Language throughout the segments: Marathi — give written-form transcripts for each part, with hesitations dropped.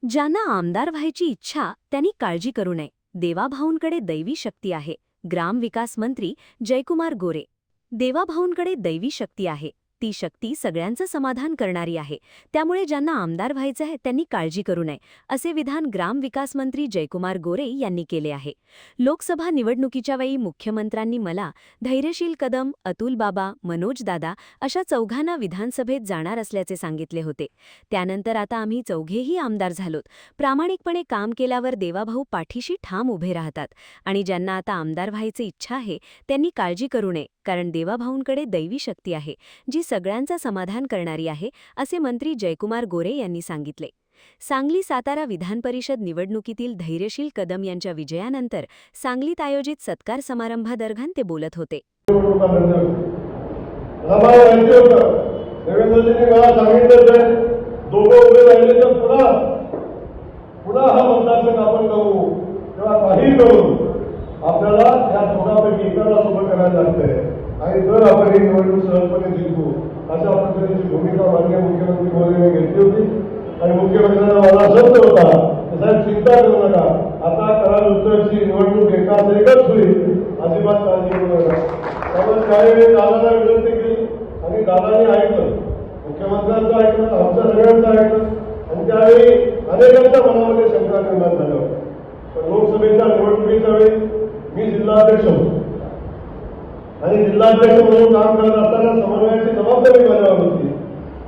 ज्यांना आमदार व्हायची इच्छा त्यांनी काळजी करू नये. देवाभाऊंकडे दैवी शक्ती आहे. ग्रामविकास मंत्री जयकुमार गोरे. देवाभाऊंकडे दैवी शक्ती आहे. ती शक्ती सगळ्यांचं समाधान करणारी आहे. त्यामुळे ज्यांना आमदार व्हायचं आहे त्यांनी काळजी करू नये, असे विधान ग्रामविकास मंत्री जयकुमार गोरे यांनी केले आहे. लोकसभा निवडणुकीच्या वेळी मुख्यमंत्र्यांनी मला धैर्यशील कदम, अतुल बाबा, मनोज दादा अशा चौघांना विधानसभेत जाणार असल्याचे सांगितले होते. त्यानंतर आता आम्ही चौघेही आमदार झालोत. प्रामाणिकपणे काम केल्यावर देवाभाऊ पाठीशी ठाम उभे राहतात आणि ज्यांना आता आमदार व्हायची इच्छा आहे त्यांनी काळजी करू नये, कारण देवाभाऊंकडे दैवी शक्ती आहे, जी सगळ्यांचं समाधान करणारी आहे, असे मंत्री जयकुमार गोरे यांनी सांगितले. सांगली सातारा विधान परिषद निवडणुकीतील धैर्यशील कदम यांच्या विजयानंतर सांगलीत आयोजित सत्कार समारंभादरम्यान ते बोलत होते. आपल्याला या दोघांपैकी एकाला सोबत करायला लागतंय आणि जर आपण ही निवडणूक सहजपणे जिंकू अशा पद्धतीची भूमिका माननीय मुख्यमंत्री महोदयांनी घेतली होती. आणि मुख्यमंत्र्यांना मला शब्द होता की साहेब चिंता करू नका, आता कराड उत्तरची निवडणूक एकच होईल, अजिबात काळजी करू नका. त्यामुळे त्यावेळी दादाला विनंती केली आणि दादांनी ऐकलं, मुख्यमंत्र्यांचं ऐकलं, आमच्या सगळ्यांचं ऐकलं आणि त्यावेळी अनेकांच्या मनामध्ये शंका निर्माण झाल्या होत्या. पण लोकसभेच्या निवडणुकीच्या वेळी मी जिल्हाध्यक्ष होतो आणि जिल्हाध्यक्ष म्हणून काम करत असताना समन्वयाची जबाबदारी माझ्यावर होती.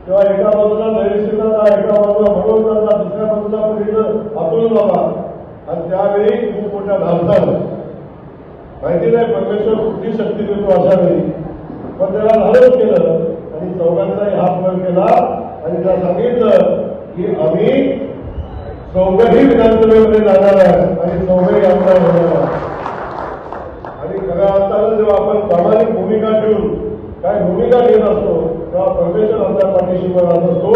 तेव्हा एका बाजूला धैर्यशीलता, एका बाजूला मनोज दादा, दुसऱ्या बाजूला पण अतुल बाबा आणि त्यावेळी खूप मोठ्या धाडसानं माहिती नाही परमेश्वर कुठली शक्ती देतो अशा वेळी, पण त्याला धाडस केलं आणि चौघांचाही हात वर केला आणि त्याला सांगितलं की आम्ही चौघही विधानसभेमध्ये जाणार आहे आणि चौघही आमदार होणार आहे. आणि खऱ्या अर्थानं जेव्हा आपण प्रामाणिक भूमिका ठेवून काय भूमिका घेत असतो तेव्हा परमेश्वर आपल्या पाठीशी राहत असतो,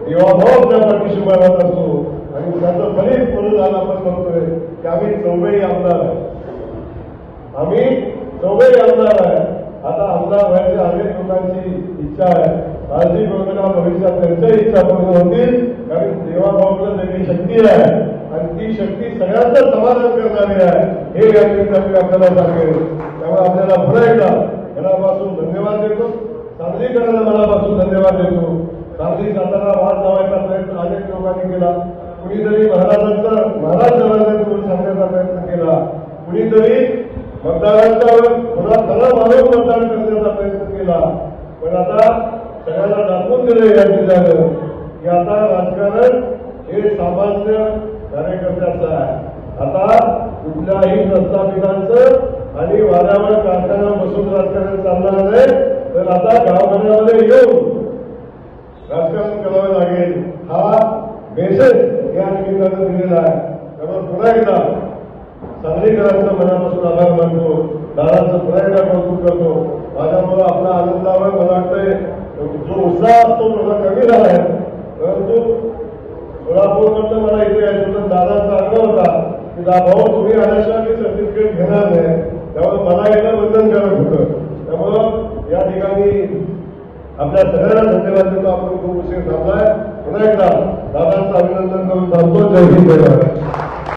देवाभाऊ आपल्या पाठीशी राहत असतो आणि त्याचं फलित म्हणून आज आपण बघतोय की आम्ही चौघही आमदार आहे. आम्ही चौघही आमदार आहे. आता आमदार व्हायची अनेक लोकांची इच्छा आहे. काळजी करू नका, भविष्यात त्यांच्याही इच्छा पूर्ण होतील, कारण देवाभाऊला दैवी शक्ती आहे आणि ती शक्ती सगळ्यांचं समाधान करणारी आहे, हे या ठिकाणी आपल्याला सांगेल. त्यामुळे आपल्याला पुन्हा एकदा मनापासून धन्यवाद देतो. सांगलीकरांना मनापासून धन्यवाद देतो. सांगली सातारा वाद लावायचा प्रयत्न अनेक लोकांनी केला. कुणीतरी महाराज जवळ सांगण्याचा प्रयत्न केला, कुणीतरी मतदारांच्यावर पुन्हा खरं मानून मतदान करण्याचा प्रयत्न केला. पण आता सगळ्यांना दाखवून दिलं या जिल्ह्यानं की आता राजकारण हे सामान्य कार्यकर्त्याचं आहे. आता कुठल्याही प्रस्थापितांचं आणि वाऱ्यावर कारखाना बसून राजकारण चालणार नाही, तर आता गावगाड्यामध्ये येऊन राजकारण करावं लागेल, हा मेसेज या निमित्तानं दिलेला आहे. त्यामुळे पुन्हा एकदा सांगलीकरांचं मनापासून आभार मानतो, दादांचं पुन्हा एकदा कौतुक करतो. माझ्यामुळे आपल्या आनंदावर मला वाटतंय जो उत्साह असतो थोडा कमी झाला आहे, परंतु सोलापूरमधलं मला इथे यायचं होतं. दादांचा आग्रह होता की भाऊ तुम्ही आल्याशिवाय मी सर्टिफिकेट घेणार नाही, त्यामुळे मला येणं बंधनकारक होतं. त्यामुळं या ठिकाणी आपल्या सगळ्यांना धन्यवाद देतो. आपण खूप उशीर थांबलाय. पुन्हा एकदा दादांचं अभिनंदन करून थांबतो. जय हिंद.